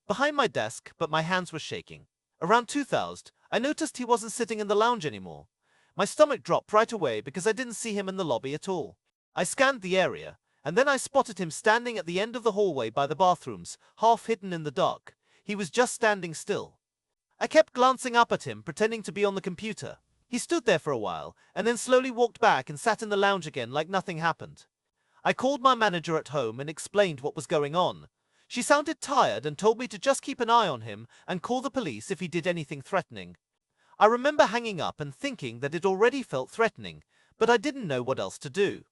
behind my desk, but my hands were shaking. Around 2000, I noticed he wasn't sitting in the lounge anymore. My stomach dropped right away because I didn't see him in the lobby at all. I scanned the area, and then I spotted him standing at the end of the hallway by the bathrooms, half hidden in the dark. He was just standing still. I kept glancing up at him, pretending to be on the computer. He stood there for a while, and then slowly walked back and sat in the lounge again like nothing happened. I called my manager at home and explained what was going on. She sounded tired and told me to just keep an eye on him and call the police if he did anything threatening. I remember hanging up and thinking that it already felt threatening, but I didn't know what else to do.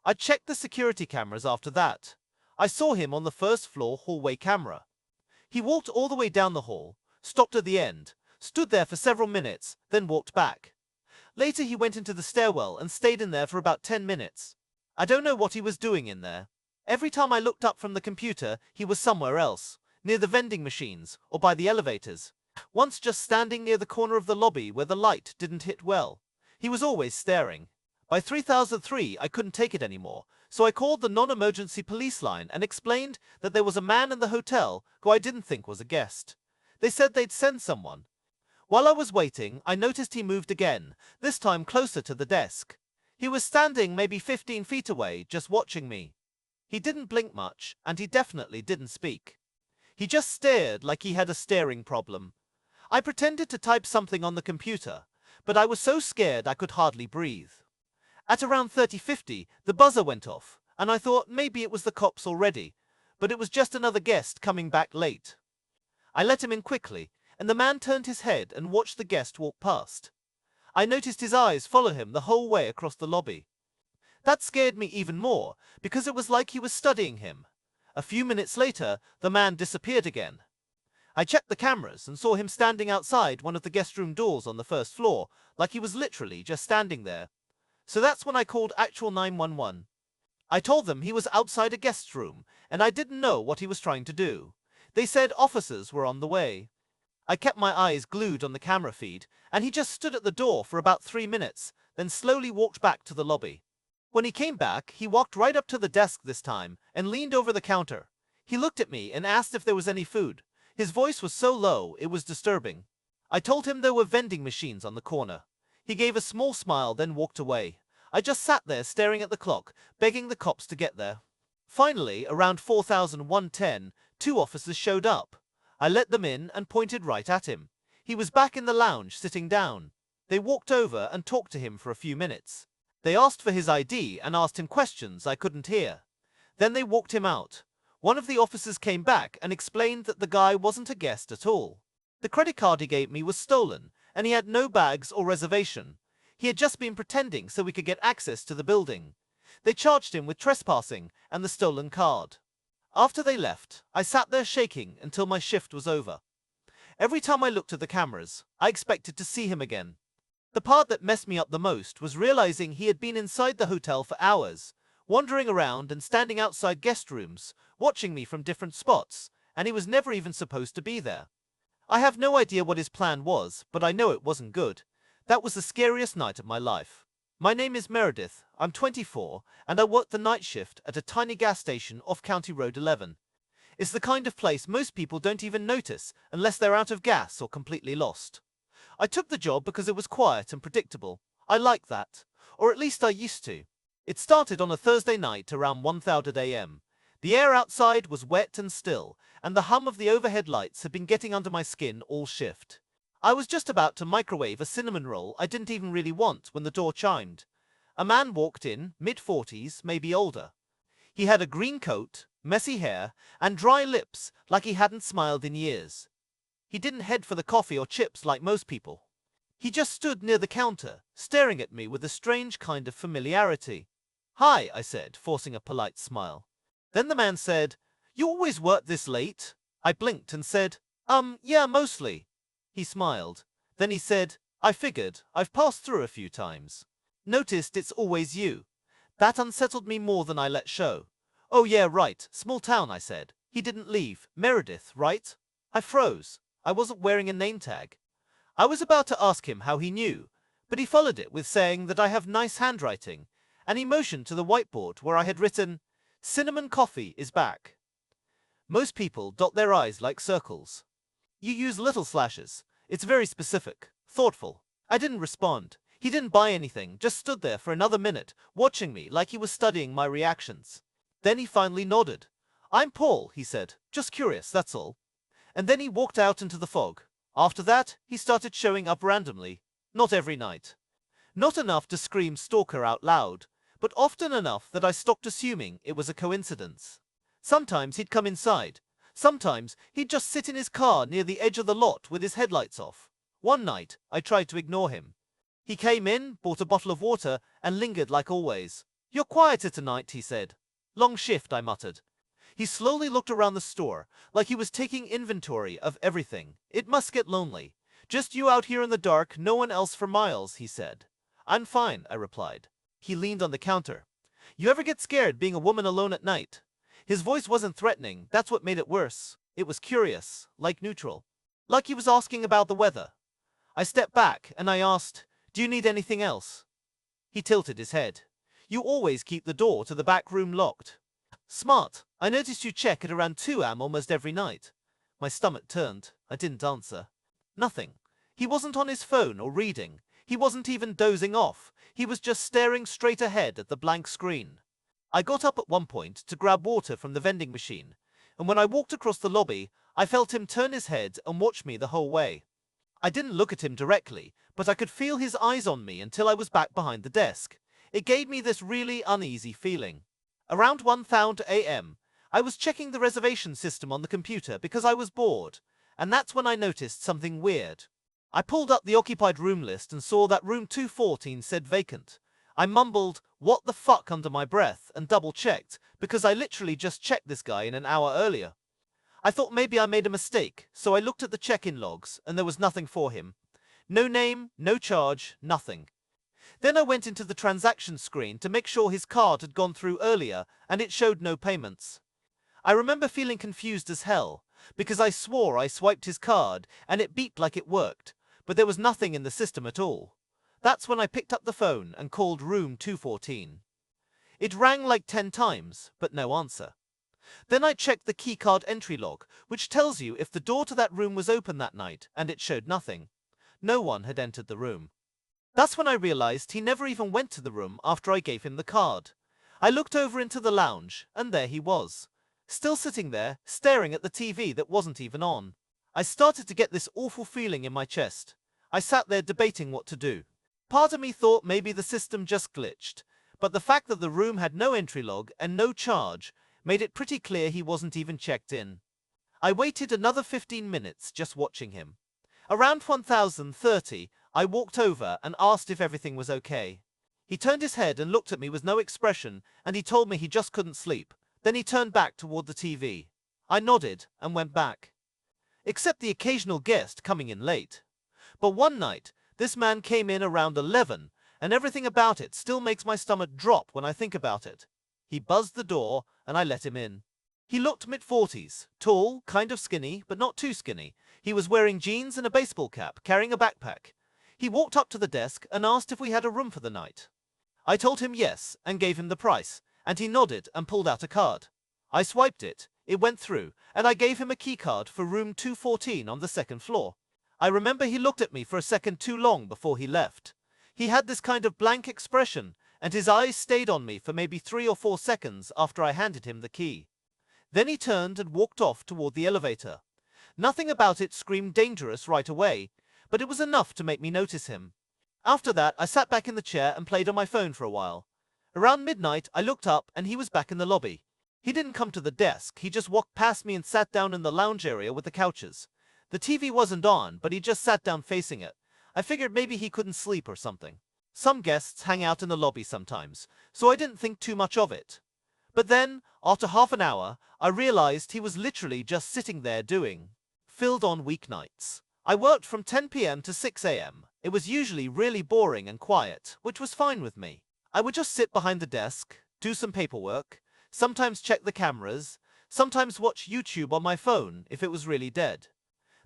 I checked the security cameras after that. I saw him on the first floor hallway camera. He walked all the way down the hall, stopped at the end, stood there for several minutes, then walked back. Later he went into the stairwell and stayed in there for about 10 minutes. I don't know what he was doing in there. Every time I looked up from the computer, he was somewhere else, near the vending machines, or by the elevators. Once just standing near the corner of the lobby where the light didn't hit well. He was always staring. By 3003, I couldn't take it anymore, so I called the non-emergency police line and explained that there was a man in the hotel who I didn't think was a guest. They said they'd send someone. While I was waiting, I noticed he moved again, this time closer to the desk. He was standing maybe 15 feet away, just watching me. He didn't blink much, and he definitely didn't speak. He just stared like he had a staring problem. I pretended to type something on the computer, but I was so scared I could hardly breathe. At around 30:50, the buzzer went off, and I thought maybe it was the cops already, but it was just another guest coming back late. I let him in quickly, and the man turned his head and watched the guest walk past. I noticed his eyes follow him the whole way across the lobby. That scared me even more, because it was like he was studying him. A few minutes later, the man disappeared again. I checked the cameras and saw him standing outside one of the guest room doors on the first floor, like he was literally just standing there. So that's when I called actual 911. I told them he was outside a guest's room, and I didn't know what he was trying to do. They said officers were on the way. I kept my eyes glued on the camera feed, and he just stood at the door for about 3 minutes, then slowly walked back to the lobby. When he came back, he walked right up to the desk this time, and leaned over the counter. He looked at me and asked if there was any food. His voice was so low, it was disturbing. I told him there were vending machines on the corner. He gave a small smile, then walked away. I just sat there staring at the clock, begging the cops to get there. Finally, around 4110, 2 officers showed up. I let them in and pointed right at him. He was back in the lounge, sitting down. They walked over and talked to him for a few minutes. They asked for his ID and asked him questions I couldn't hear. Then they walked him out. One of the officers came back and explained that the guy wasn't a guest at all. The credit card he gave me was stolen, and he had no bags or reservation. He had just been pretending so we could get access to the building. They charged him with trespassing and the stolen card. After they left, I sat there shaking until my shift was over. Every time I looked at the cameras, I expected to see him again. The part that messed me up the most was realizing he had been inside the hotel for hours, wandering around and standing outside guest rooms, watching me from different spots, and he was never even supposed to be there. I have no idea what his plan was, but I know it wasn't good. That was the scariest night of my life. My name is Meredith, I'm 24, and I work the night shift at a tiny gas station off County Road 11. It's the kind of place most people don't even notice unless they're out of gas or completely lost. I took the job because it was quiet and predictable. I like that. Or at least I used to. It started on a Thursday night around 1000 AM. The air outside was wet and still, and the hum of the overhead lights had been getting under my skin all shift. I was just about to microwave a cinnamon roll I didn't even really want when the door chimed. A man walked in, mid-40s, maybe older. He had a green coat, messy hair, and dry lips like he hadn't smiled in years. He didn't head for the coffee or chips like most people. He just stood near the counter, staring at me with a strange kind of familiarity. "Hi," I said, forcing a polite smile. Then the man said, "You always work this late?" I blinked and said, Yeah, mostly." He smiled. Then he said, "I figured, I've passed through a few times. Noticed it's always you." That unsettled me more than I let show. "Oh yeah, right, small town," I said. He didn't leave. "Meredith, right?" I froze. I wasn't wearing a name tag. I was about to ask him how he knew, but he followed it with saying that I have nice handwriting, and he motioned to the whiteboard where I had written, "Cinnamon coffee is back." Most people dot their I's like circles. You use little slashes. It's very specific, thoughtful. I didn't respond. He didn't buy anything, just stood there for another minute, watching me like he was studying my reactions. Then he finally nodded. "I'm Paul," he said. "Just curious, that's all." And then he walked out into the fog. After that, he started showing up randomly. Not every night. Not enough to scream stalker out loud, but often enough that I stopped assuming it was a coincidence. Sometimes he'd come inside. Sometimes he'd just sit in his car near the edge of the lot with his headlights off. One night, I tried to ignore him. He came in, bought a bottle of water, and lingered like always. "You're quieter tonight," he said. "Long shift," I muttered. He slowly looked around the store, like he was taking inventory of everything. "It must get lonely. Just you out here in the dark, no one else for miles," he said. "I'm fine," I replied. He leaned on the counter. "You ever get scared being a woman alone at night?" His voice wasn't threatening, that's what made it worse. It was curious, like neutral. Like he was asking about the weather. I stepped back, and I asked, "Do you need anything else?" He tilted his head. "You always keep the door to the back room locked." "Smart. I noticed you check at around 2 am almost every night." My stomach turned. I didn't answer. Nothing. He wasn't on his phone or reading. He wasn't even dozing off. He was just staring straight ahead at the blank screen. I got up at one point to grab water from the vending machine, and when I walked across the lobby, I felt him turn his head and watch me the whole way. I didn't look at him directly, but I could feel his eyes on me until I was back behind the desk. It gave me this really uneasy feeling. Around 1:00 am, I was checking the reservation system on the computer because I was bored, and that's when I noticed something weird. I pulled up the occupied room list and saw that room 214 said vacant. I mumbled, "What the fuck," under my breath and double-checked, because I literally just checked this guy in an hour earlier. I thought maybe I made a mistake, so I looked at the check-in logs, and there was nothing for him. No name, no charge, nothing. Then I went into the transaction screen to make sure his card had gone through earlier, and it showed no payments. I remember feeling confused as hell, because I swore I swiped his card, and it beeped like it worked, but there was nothing in the system at all. That's when I picked up the phone and called room 214. It rang like 10 times, but no answer. Then I checked the keycard entry log, which tells you if the door to that room was open that night, and it showed nothing. No one had entered the room. That's when I realized he never even went to the room after I gave him the card. I looked over into the lounge, and there he was. Still sitting there, staring at the TV that wasn't even on. I started to get this awful feeling in my chest. I sat there debating what to do. Part of me thought maybe the system just glitched, but the fact that the room had no entry log and no charge made it pretty clear he wasn't even checked in. I waited another 15 minutes just watching him. Around 1030, I walked over and asked if everything was okay. He turned his head and looked at me with no expression, and he told me he just couldn't sleep. Then he turned back toward the TV. I nodded and went back. Except the occasional guest coming in late. But one night, this man came in around 11, and everything about it still makes my stomach drop when I think about it. He buzzed the door, and I let him in. He looked mid-40s, tall, kind of skinny, but not too skinny. He was wearing jeans and a baseball cap, carrying a backpack. He walked up to the desk and asked if we had a room for the night. I told him yes, and gave him the price, and he nodded and pulled out a card. I swiped it, it went through, and I gave him a key card for room 214 on the second floor. I remember he looked at me for a second too long before he left. He had this kind of blank expression, and his eyes stayed on me for maybe 3 or 4 seconds after I handed him the key. Then he turned and walked off toward the elevator. Nothing about it screamed dangerous right away, but it was enough to make me notice him. After that, I sat back in the chair and played on my phone for a while. Around midnight, I looked up and he was back in the lobby. He didn't come to the desk, he just walked past me and sat down in the lounge area with the couches. The TV wasn't on, but he just sat down facing it. I figured maybe he couldn't sleep or something. Some guests hang out in the lobby sometimes, so I didn't think too much of it. But then, after half an hour, I realized he was literally just sitting there doing. Filled on weeknights. I worked from 10 p.m. to 6 a.m. It was usually really boring and quiet, which was fine with me. I would just sit behind the desk, do some paperwork, sometimes check the cameras, sometimes watch YouTube on my phone if it was really dead.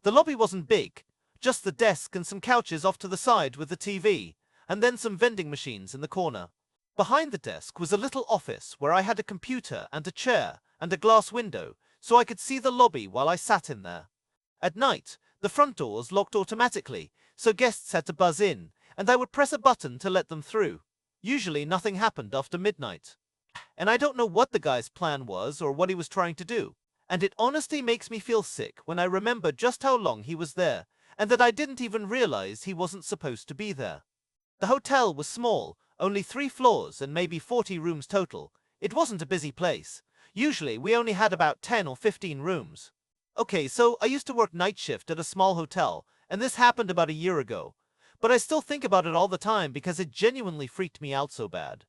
The lobby wasn't big, just the desk and some couches off to the side with the TV, and then some vending machines in the corner. Behind the desk was a little office where I had a computer and a chair and a glass window, so I could see the lobby while I sat in there. At night, the front doors locked automatically, so guests had to buzz in, and I would press a button to let them through. Usually nothing happened after midnight. And I don't know what the guy's plan was or what he was trying to do. And it honestly makes me feel sick when I remember just how long he was there, and that I didn't even realize he wasn't supposed to be there. The hotel was small, only 3 floors and maybe 40 rooms total. It wasn't a busy place. Usually we only had about 10 or 15 rooms. Okay, so I used to work night shift at a small hotel, and this happened about a year ago. But I still think about it all the time because it genuinely freaked me out so bad.